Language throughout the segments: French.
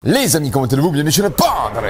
Les amis, comment allez-vous? Bienvenue chez le Padre.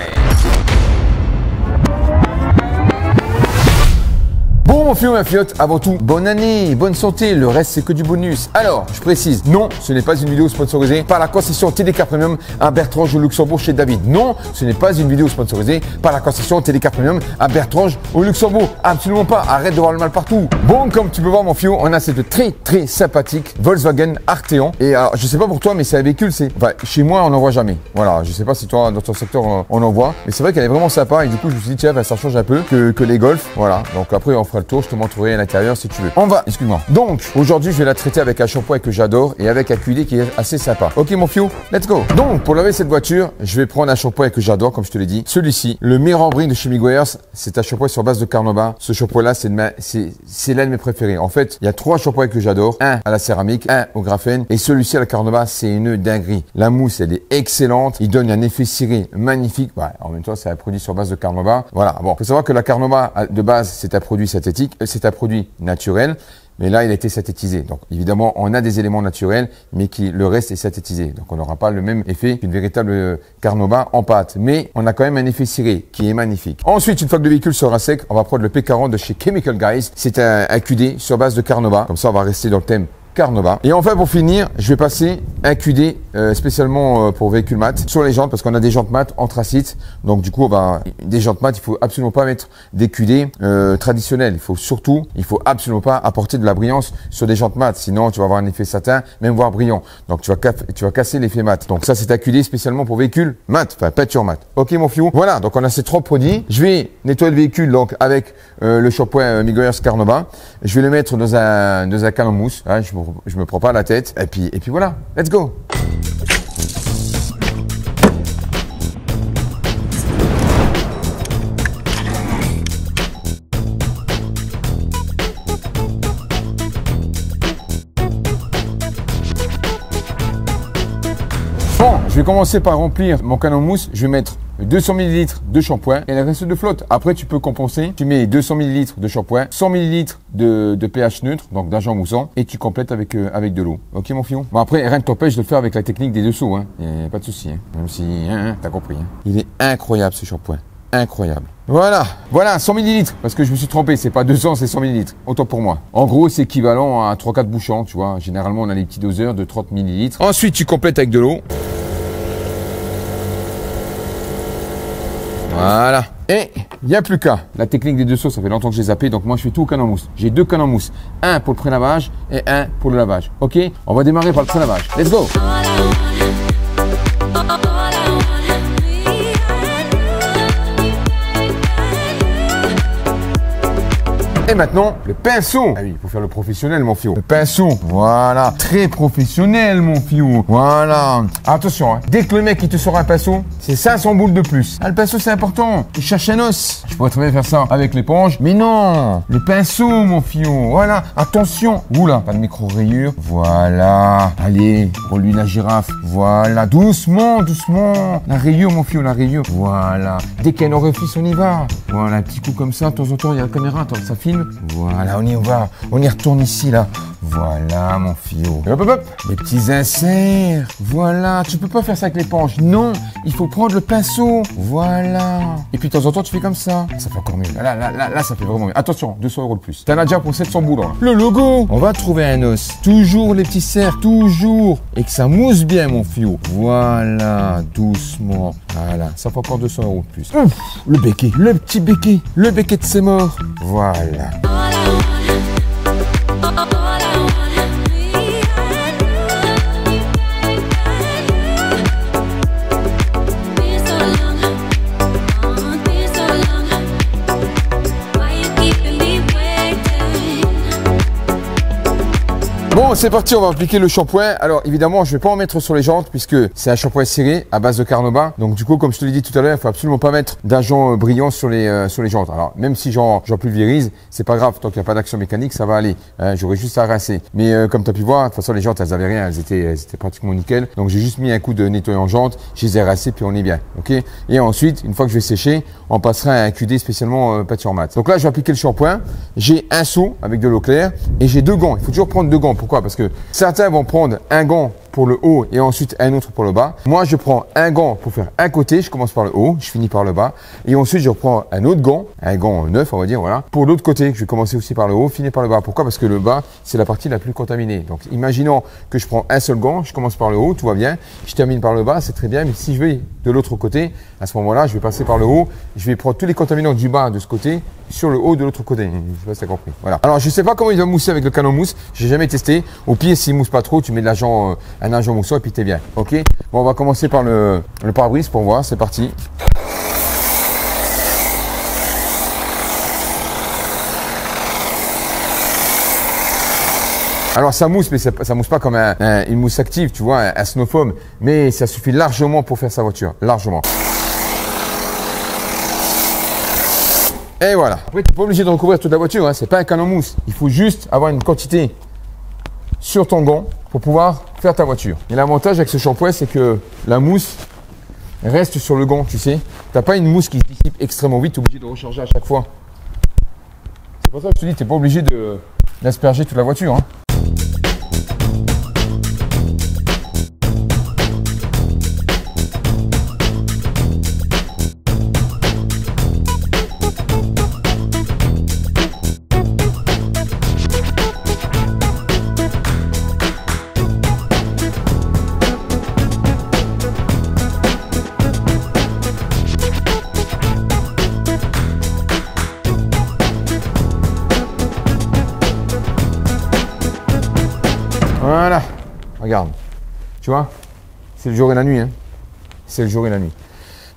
Bon mon fio, ma fiotte, avant tout, bonne année, bonne santé, le reste c'est que du bonus. Alors, je précise, non, ce n'est pas une vidéo sponsorisée par la concession TDK Premium à Bertrange au Luxembourg chez David. Non, ce n'est pas une vidéo sponsorisée par la concession TDK Premium à Bertrange au Luxembourg. Absolument pas, arrête de voir le mal partout. Bon, comme tu peux voir mon fio, on a cette très sympathique Volkswagen Arteon. Et alors, je sais pas pour toi, mais c'est un véhicule, enfin, chez moi on n'en voit jamais. Voilà, je sais pas si toi dans ton secteur on en voit, mais c'est vrai qu'elle est vraiment sympa et du coup je me suis dit tiens, ça change un peu que les Golf. Voilà, donc après on fera le tour, je te montrerai à l'intérieur si tu veux. On va, excuse-moi. Donc, aujourd'hui, je vais la traiter avec un shampoing que j'adore et avec un QD qui est assez sympa. Ok, mon fio, let's go. Donc, pour laver cette voiture, je vais prendre un shampoing que j'adore, comme je te l'ai dit. Celui-ci, le Mirambring de chez Miguel's, c'est un shampoing sur base de carnauba. Ce shampoing-là, c'est l'un de mes préférés. En fait, il y a trois shampoings que j'adore. Un à la céramique, un au graphène et celui-ci à la carnauba, c'est une dinguerie. La mousse, elle est excellente. Il donne un effet ciré magnifique. Ouais, en même temps, c'est un produit sur base de carnauba. Voilà. Bon, faut savoir que la carnauba, de base, c'est un produit synthétique. C'est un produit naturel, mais là, il a été synthétisé. Donc, évidemment, on a des éléments naturels, mais le reste est synthétisé. Donc, on n'aura pas le même effet qu'une véritable carnauba en pâte. Mais on a quand même un effet ciré qui est magnifique. Ensuite, une fois que le véhicule sera sec, on va prendre le P40 de chez Chemical Guys. C'est un QD sur base de carnauba. Comme ça, on va rester dans le thème carnauba. Et enfin, pour finir, je vais passer un QD spécialement pour véhicule mat sur les jantes parce qu'on a des jantes mat anthracite. Donc du coup, des jantes mat, il faut absolument pas mettre des QD traditionnels. Il faut absolument pas apporter de la brillance sur des jantes mat. Sinon, tu vas avoir un effet satin, même voire brillant. Donc tu vas casser l'effet mat. Donc ça, c'est un QD spécialement pour véhicule mat, enfin peinture mat. Ok mon fiou. Voilà. Donc on a ces trois produits. Je vais nettoyer le véhicule donc avec le shampoing Miguel's Carnauba. Je vais le mettre dans un can en mousse. Hein, je me prends pas la tête. Et puis voilà. Let's go. Bon, je vais commencer par remplir mon canon mousse. Je vais mettre 200 ml de shampoing et le reste de flotte. Après, tu peux compenser. Tu mets 200 ml de shampoing, 100 ml de pH neutre, donc d'agent moussant, et tu complètes avec de l'eau. Ok, mon fion? Bon, après, rien ne t'empêche de le faire avec la technique des dessous. Hein. Y a pas de souci. Hein. Même si, t'as compris. Hein. Il est incroyable ce shampoing. Incroyable. Voilà, 100 ml, parce que je me suis trompé, c'est pas 200, c'est 100 ml. Autant pour moi. En gros, c'est équivalent à 3-4 bouchons, tu vois. Généralement, on a les petits doseurs de 30 ml. Ensuite, tu complètes avec de l'eau. Voilà. Et il n'y a plus qu'à. La technique des deux sauces, ça fait longtemps que j'ai zappé, donc moi je fais tout au can en mousse. J'ai deux canons en mousse. Un pour le pré-lavage et un pour le lavage. Ok? On va démarrer par le pré-lavage. Let's go! Et maintenant, le pinceau. Ah oui, il faut faire le professionnel, mon fiou. Le pinceau. Voilà. Très professionnel, mon fiou. Voilà. Attention, hein. Dès que le mec, il te sort un pinceau, c'est 500 boules de plus. Ah, le pinceau, c'est important. Il cherche un os. Je pourrais très bien faire ça avec l'éponge. Mais non. Le pinceau, mon fiou. Voilà. Attention. Oula. Pas de micro-rayures. Voilà. Allez. Pour lui, la girafe. Voilà. Doucement, doucement. La rayure, mon fiou, la rayure. Voilà. Dès qu'il y a un orifice, on y va. Voilà. Un petit coup comme ça. De temps en temps, il y a la caméra. Attends, ça filme. Voilà, on y va. On y retourne ici, là. Voilà, mon fiou. Hop, hop, hop. Les petits inserts. Voilà. Tu peux pas faire ça avec l'éponge. Non. Il faut prendre le pinceau. Voilà. Et puis, de temps en temps, tu fais comme ça. Ça fait encore mieux. Là, ça fait vraiment mieux. Attention, 200 € de plus. T'en as déjà pour 700 boules, là. Le logo. On va trouver un os. Toujours les petits serres. Toujours. Et que ça mousse bien, mon fiou. Voilà. Doucement. Voilà. Ça fait encore 200 € de plus. Ouf, le béquet. Le petit béquet. Le béquet de ses morts. Voilà. Bon, c'est parti, on va appliquer le shampoing. Alors, évidemment, je vais pas en mettre sur les jantes puisque c'est un shampoing ciré à base de carnauba. Donc, du coup, comme je te l'ai dit tout à l'heure, il faut absolument pas mettre d'agent brillant sur les jantes. Alors, même si j'en pulvérise, c'est pas grave. Tant qu'il n'y a pas d'action mécanique, ça va aller. J'aurais juste à rincer. Mais comme tu as pu voir, de toute façon, les jantes, elles avaient rien. Elles étaient pratiquement nickel. Donc, j'ai juste mis un coup de nettoyant jante. Je les ai rincées, puis on est bien. Ok. Et ensuite, une fois que je vais sécher, on passera à un QD spécialement peinture mat. Donc là, je vais appliquer le shampoing. J'ai un seau avec de l'eau claire et j'ai deux gants. Il faut toujours prendre deux gants. Pourquoi? Parce que certains vont prendre un gant pour le haut et ensuite un autre pour le bas. Moi, je prends un gant pour faire un côté, je commence par le haut, je finis par le bas. Et ensuite, je reprends un autre gant, un gant neuf, on va dire, voilà, pour l'autre côté. Je vais commencer aussi par le haut, finir par le bas. Pourquoi? Parce que le bas, c'est la partie la plus contaminée. Donc, imaginons que je prends un seul gant, je commence par le haut, tout va bien. Je termine par le bas, c'est très bien. Mais si je vais de l'autre côté, à ce moment-là, je vais passer par le haut. Je vais prendre tous les contaminants du bas de ce côté sur le haut de l'autre côté. Je sais pas si tu as compris. Voilà. Alors, je sais pas comment il va mousser avec le canon mousse. J'ai jamais testé. Au pire, s'il mousse pas trop, tu mets de l'agent, un agent moussant et puis t'es bien. Ok. Bon, on va commencer par le pare-brise pour voir. C'est parti. Alors ça mousse, mais ça mousse pas comme une mousse active, tu vois, un snow foam, mais ça suffit largement pour faire sa voiture, largement. Et voilà. Après, tu n'es pas obligé de recouvrir toute la voiture, hein. C'est pas un canon mousse. Il faut juste avoir une quantité sur ton gant pour pouvoir faire ta voiture. Et l'avantage avec ce shampoing, c'est que la mousse reste sur le gant, tu sais. Tu n'as pas une mousse qui se dissipe extrêmement vite, tu es obligé de recharger à chaque fois. C'est pour ça que je te dis, tu n'es pas obligé d'asperger toute la voiture, hein. Voilà, regarde, tu vois, c'est le jour et la nuit, hein. C'est le jour et la nuit.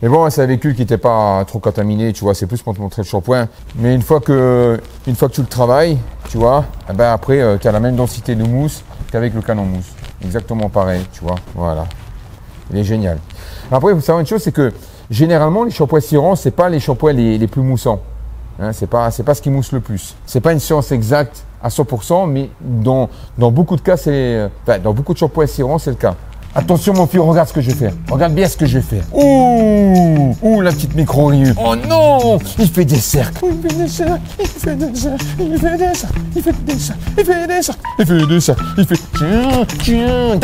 Mais bon, c'est un véhicule qui n'était pas trop contaminé, tu vois, c'est plus pour te montrer le shampoing. Mais une fois que tu le travailles, tu vois, eh ben après, tu as la même densité de mousse qu'avec le canon mousse. Exactement pareil, tu vois, voilà. Il est génial. Après, il faut savoir une chose, c'est que généralement, les shampoings Siran, c'est pas les shampoings les plus moussants. Hein, c'est pas ce qui mousse le plus. C'est pas une science exacte à 100%, mais dans beaucoup de cas, dans beaucoup de shampoings Siran, c'est le cas. Attention mon fils, regarde ce que je vais faire. Regarde bien ce que je vais faire. Ouh, la petite micro-rue. Oh non, il fait des cercles. Il fait des cercles. Il fait des cercles. Il fait des cercles. Il fait des cercles. Il fait des cercles. Il fait des cercles. Il fait. Tiens.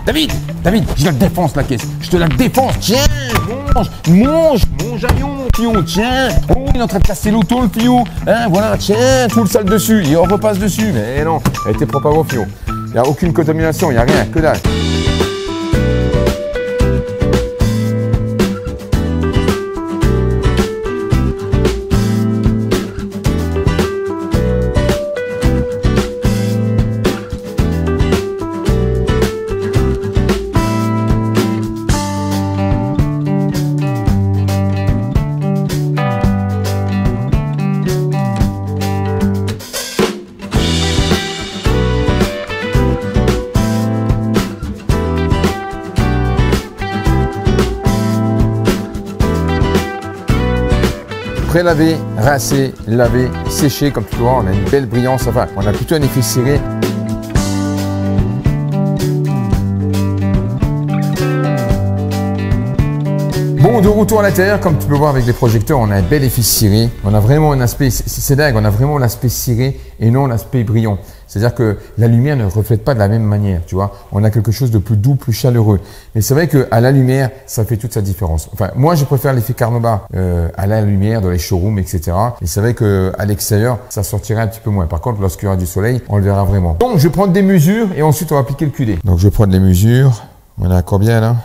David, je la défonce la caisse. Je te la défonce. Tiens, mange avion, Fio. Tiens. Oh, il est en train de casser l'auto, le Fio. Hein, voilà, tiens, tout le sale dessus. Et on repasse dessus. Mais non, elle était propre avant, Fio. Il n'y a aucune contamination, il n'y a rien, que dalle. Pré-lavé, rincé, lavé, séché, comme tu vois, on a une belle brillance, enfin, on a plutôt un effet ciré. Bon, de retour à l'intérieur, comme tu peux voir avec les projecteurs, on a un bel effet ciré. On a vraiment un aspect, c'est dingue, on a vraiment l'aspect ciré et non l'aspect brillant. C'est-à-dire que la lumière ne reflète pas de la même manière, tu vois. On a quelque chose de plus doux, plus chaleureux. Mais c'est vrai qu'à la lumière, ça fait toute sa différence. Enfin, moi, je préfère l'effet Carnauba à la lumière, dans les showrooms, etc. Et c'est vrai qu'à l'extérieur, ça sortirait un petit peu moins. Par contre, lorsqu'il y aura du soleil, on le verra vraiment. Donc, je vais prendre des mesures et ensuite, on va appliquer le QD. Donc, je vais prendre les mesures. On est à combien là?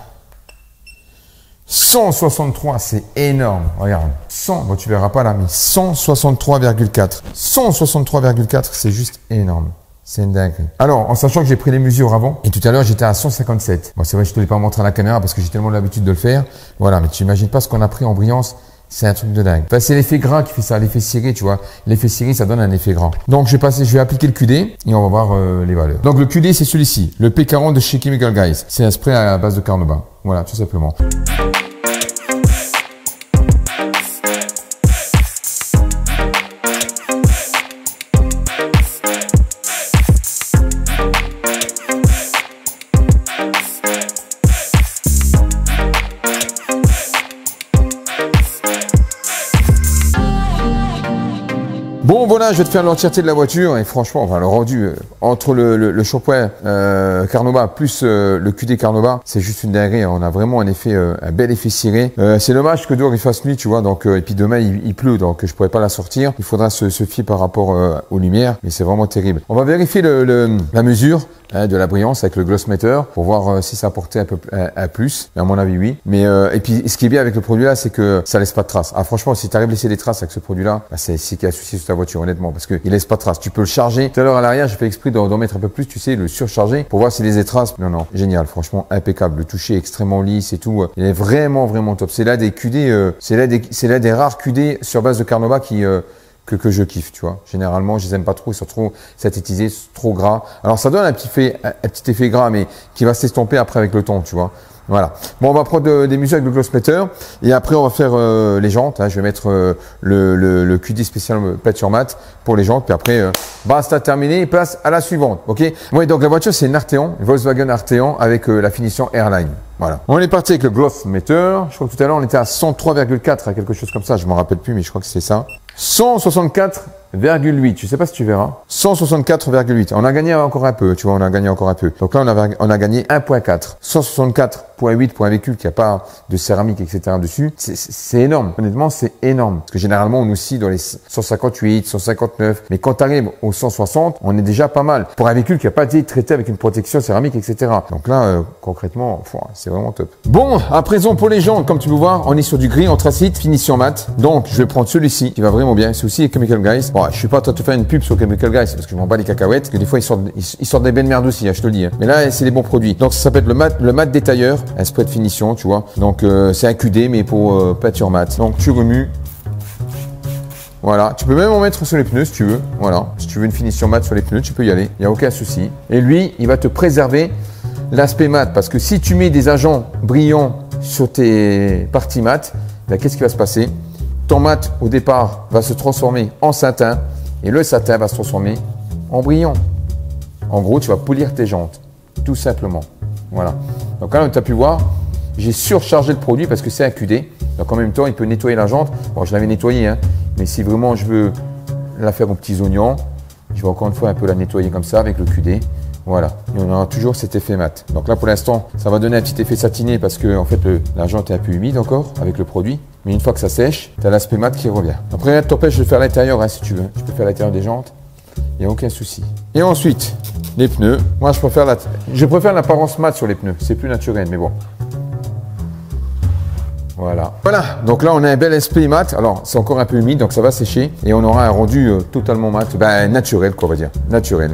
163, c'est énorme. Regarde, 100, bon tu verras pas là, mais 163,4. 163,4, c'est juste énorme. C'est une dinguerie. Alors, en sachant que j'ai pris les mesures avant, et tout à l'heure j'étais à 157. Bon, c'est vrai, je ne te l'ai pas montré à la caméra parce que j'ai tellement l'habitude de le faire. Voilà, mais tu imagines pas ce qu'on a pris en brillance. C'est un truc de dingue. Enfin, c'est l'effet gras qui fait ça, l'effet ciré, tu vois. L'effet ciré, ça donne un effet gras. Donc, je vais appliquer le QD et on va voir les valeurs. Donc, le QD, c'est celui-ci. Le P40 de chez Chemical Guys. C'est un spray à base de Carnauba. Voilà, tout simplement. Bon, voilà, je vais te faire l'entièreté de la voiture et franchement, enfin, le rendu entre le shampoing Carnauba plus le QD Carnauba, c'est juste une dinguerie. On a vraiment un bel effet ciré. C'est dommage que dehors il fasse nuit, tu vois. Donc, et puis demain il pleut, donc je pourrais pas la sortir. Il faudra se fier par rapport aux lumières, mais c'est vraiment terrible. On va vérifier la mesure de la brillance avec le glossmeter pour voir si ça apportait un peu plus. À mon avis, oui. Mais et puis ce qui est bien avec le produit là, c'est que ça laisse pas de traces. Ah, franchement, si tu arrives à laisser des traces avec ce produit là, bah, c'est qu'il y a un souci sur ta voiture, honnêtement, parce que il laisse pas de traces. Tu peux le charger. Tout à l'heure à l'arrière, j'ai fait exprès d'en mettre un peu plus, tu sais, le surcharger pour voir s'il laisse des traces. Non, génial, franchement impeccable. Le toucher est extrêmement lisse et tout. Il est vraiment top. C'est là des QD, c'est là des rares QD sur base de Carnauba que je kiffe, tu vois. Généralement, je les aime pas trop, ils sont trop synthétisés, trop gras. Alors ça donne un petit effet gras, mais qui va s'estomper après avec le temps, tu vois. Voilà. Bon, on va prendre des mesures avec le glossmeter et après on va faire les jantes. Hein. Je vais mettre le QD spécial peinture mat pour les jantes. Puis après, basta, terminé. Et place à la suivante. Ok. Oui, donc la voiture c'est une Arteon, une Volkswagen Arteon avec la finition Airline. Voilà. On est parti avec le glossmeter. Je crois que tout à l'heure on était à 103,4 à quelque chose comme ça. Je m'en rappelle plus, mais je crois que c'est ça. 164,8. Je sais pas si tu verras. 164,8. On a gagné encore un peu, tu vois, on a gagné encore un peu. Donc là, on a gagné 1,4. 164,8 pour un véhicule qui a pas de céramique, etc. dessus. C'est énorme. Honnêtement, c'est énorme. Parce que généralement, on oscille dans les 158, 159. Mais quand tu arrives aux 160, on est déjà pas mal. Pour un véhicule qui a pas été traité avec une protection céramique, etc. Donc là, concrètement, c'est vraiment top. Bon, à présent, pour les jantes, comme tu peux voir, on est sur du gris anthracite, finition mat. Donc, je vais prendre celui-ci qui va vraiment bien. C'est aussi Chemical Guys. Bon, je suis pas en train de te faire une pub sur Chemical Guys parce que je m'en bats les cacahuètes. Parce que des fois, ils sortent des belles merdes aussi, hein, je te le dis. Hein. Mais là, c'est des bons produits. Donc, ça s'appelle le mat détailleur. Un spray de finition, tu vois. Donc, c'est un QD, mais pour peinture mat. Donc, tu remues. Voilà. Tu peux même en mettre sur les pneus si tu veux. Voilà. Si tu veux une finition mat sur les pneus, tu peux y aller. Il n'y a aucun souci. Et lui, il va te préserver l'aspect mat. Parce que si tu mets des agents brillants sur tes parties mat, ben, qu'est-ce qui va se passer? Ton mat, au départ, va se transformer en satin et le satin va se transformer en brillant. En gros, tu vas polir tes jantes, tout simplement. Voilà. Donc là, tu as pu voir, j'ai surchargé le produit parce que c'est un QD. Donc en même temps, il peut nettoyer la jante. Bon, je l'avais nettoyée, hein, mais si vraiment je veux la faire aux petits oignons, je vais encore une fois un peu la nettoyer comme ça avec le QD. Voilà, et on aura toujours cet effet mat. Donc là, pour l'instant, ça va donner un petit effet satiné parce que en fait, la jante est un peu humide encore avec le produit. Mais une fois que ça sèche, tu as l'aspect mat qui revient. Après, rien ne t'empêche de faire l'intérieur hein, si tu veux. Tu peux faire l'intérieur des jantes, il n'y a aucun souci. Et ensuite, les pneus. Moi, je préfère l'apparence mat sur les pneus. C'est plus naturel, mais bon. Voilà. Voilà, donc là on a un bel aspect mat. Alors c'est encore un peu humide, donc ça va sécher. Et on aura un rendu totalement mat, naturel quoi on va dire. Naturel.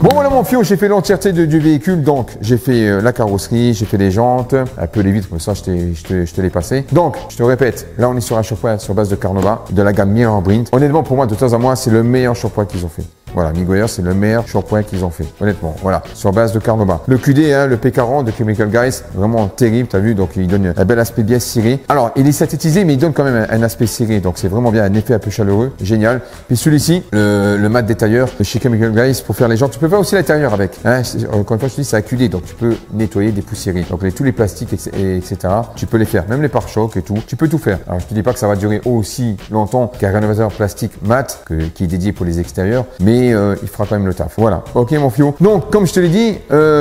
Bon voilà mon fio, j'ai fait l'entièreté du véhicule, donc j'ai fait la carrosserie, j'ai fait les jantes, un peu les vitres, comme ça je te l'ai passé. Donc je te répète, là on est sur un shampoing sur base de Carnauba, de la gamme Mirror Brint. Honnêtement pour moi, de temps en temps, c'est le meilleur shampoing qu'ils ont fait. Voilà, Miguel, c'est le meilleur shampoing qu'ils ont fait, honnêtement. Voilà, sur base de Carnauba. Le QD, hein, le P40 de Chemical Guys, vraiment terrible, t'as vu, donc il donne un bel aspect bien ciré. Alors, il est synthétisé, mais il donne quand même un aspect ciré, donc c'est vraiment bien, un effet un peu chaleureux, génial. Puis celui-ci, le mat détailleur de chez Chemical Guys pour faire les jantes. Tu peux faire aussi l'intérieur avec. Hein, encore une fois, je te dis, c'est un QD, donc tu peux nettoyer, dépoussiérer. Donc tous les plastiques, etc., tu peux les faire, même les pare-chocs et tout. Tu peux tout faire. Alors, je te dis pas que ça va durer aussi longtemps qu'un rénovateur plastique mat qui est dédié pour les extérieurs, mais il fera quand même le taf. Voilà. Ok mon fio. Donc comme je te l'ai dit,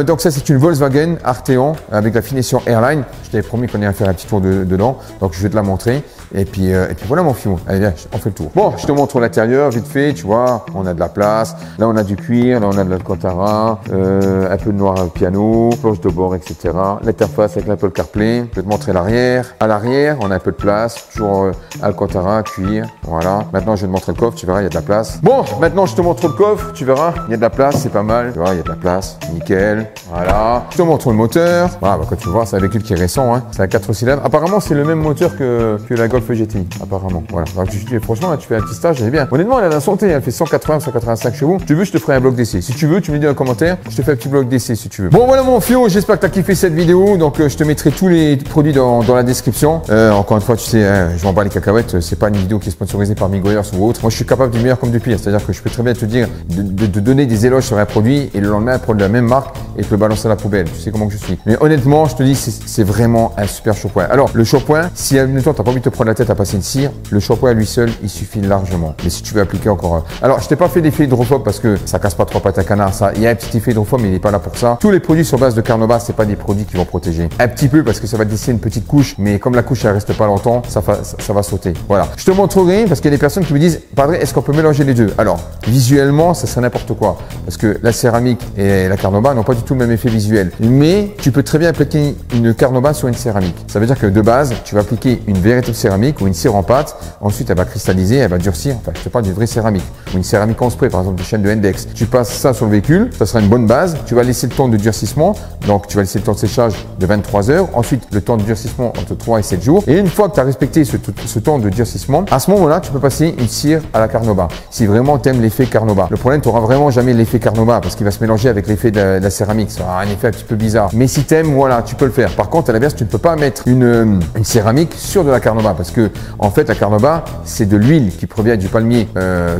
donc ça c'est une Volkswagen Arteon avec la finition Airline. Je t'avais promis qu'on allait faire un petit tour dedans. Donc je vais te la montrer. Et puis voilà mon fio. Allez viens, on fait le tour. Bon, je te montre l'intérieur vite fait. Tu vois, on a de la place. Là on a du cuir. Là on a de l'Alcantara. Un peu de noir piano, planche de bord, etc. L'interface avec l'Apple CarPlay. Je vais te montrer l'arrière. À l'arrière, on a un peu de place. Toujours Alcantara, cuir. Voilà. Maintenant je vais te montrer le coffre. Tu verras, il y a de la place. Bon, maintenant je te montre le coffre. Tu verras, il y a de la place, c'est pas mal. Tu vois, il y a de la place. Nickel. Voilà. Je te montre le moteur. Voilà, bah, quand tu vois, c'est un véhicule qui est récent. Hein. C'est un 4 cylindres. Apparemment, c'est le même moteur que la Golf GTI, apparemment. Voilà. Donc, franchement, là, tu fais un petit stage, elle est bien. Honnêtement, elle a la santé, elle fait 180, 185 chevaux. Si tu veux, je te ferai un bloc d'essai. Si tu veux, tu me dis dans les commentaires, je te fais un petit bloc d'essai si tu veux. Bon, voilà mon Fio, j'espère que tu as kiffé cette vidéo. Donc, je te mettrai tous les produits dans la description. Encore une fois, tu sais, je m'en bats les cacahuètes. C'est pas une vidéo qui est sponsorisée par Migoyers ou autre. Moi, je suis capable du meilleur comme du pire. C'est-à-dire que je peux très bien te dire de donner des éloges sur un produit et le lendemain prendre la même marque et te le balancer à la poubelle. Tu sais comment que je suis. Mais honnêtement, je te dis, c'est vraiment un super shampoing. Alors, le shampoing, si à une temps, tu n'as pas envie de te prendre la tête à passer une cire, le shampoing à lui seul, il suffit largement. Mais si tu veux appliquer encore. Alors, je t'ai pas fait l'effet hydrophobe parce que ça casse pas trois pattes à canard. Ça, il y a un petit effet hydrophobe, mais il n'est pas là pour ça. Tous les produits sur base de Carnauba, c'est pas des produits qui vont protéger. Un petit peu parce que ça va laisser une petite couche, mais comme la couche, elle reste pas longtemps, ça va sauter. Voilà. Je te montrerai parce qu'il y a des personnes qui me disent, Padre, est-ce qu'on peut mélanger les deux? Alors, visuellement, ça serait n'importe quoi parce que la céramique et la Carnauba n'ont pas du tout le même effet visuel. Mais tu peux très bien appliquer une Carnauba sur une céramique. Ça veut dire que de base, tu vas appliquer une véritable céramique ou une cire en pâte. Ensuite, elle va cristalliser, elle va durcir. Enfin, je te parle d'une vraie céramique ou une céramique en spray, par exemple des chaînes de Index. Tu passes ça sur le véhicule, ça sera une bonne base. Tu vas laisser le temps de durcissement. Donc, tu vas laisser le temps de séchage de 23 heures. Ensuite, le temps de durcissement entre 3 et 7 jours. Et une fois que tu as respecté ce temps de durcissement, à ce moment-là, tu peux passer une cire à la Carnauba. Si vraiment tu aimes l'effet Carnauba. Le problème, tu n'auras vraiment jamais l'effet Carnauba parce qu'il va se mélanger avec l'effet de la céramique. Ça aura un effet un petit peu bizarre. Mais si tu aimes, voilà, tu peux le faire. Par contre, à l'inverse, tu ne peux pas mettre une céramique sur de la Carnauba parce que, en fait, la Carnauba, c'est de l'huile qui provient du palmier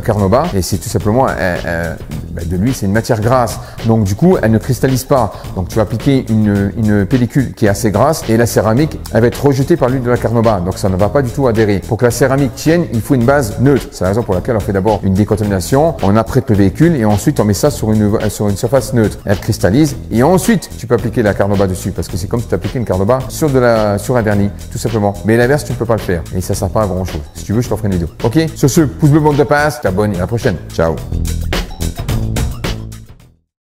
Carnauba et c'est tout simplement de l'huile, c'est une matière grasse. Donc, du coup, elle ne cristallise pas. Donc, tu vas appliquer une pellicule qui est assez grasse et la céramique, elle va être rejetée par l'huile de la Carnauba. Donc, ça ne va pas du tout adhérer. Pour que la céramique tienne, il faut une base neutre. C'est la raison pour laquelle on fait d'abord une décontamination, on apprête le véhicule et ensuite on met ça sur une surface neutre. Elle cristallise et ensuite tu peux appliquer la Carnauba dessus parce que c'est comme si tu appliquais une Carnauba sur un vernis, tout simplement. Mais l'inverse, tu ne peux pas le faire et ça ne sert pas à grand chose. Si tu veux, je t'en ferai une vidéo. Ok? Sur ce, pouce bleu, bande de passe, t'abonnes et à la prochaine. Ciao.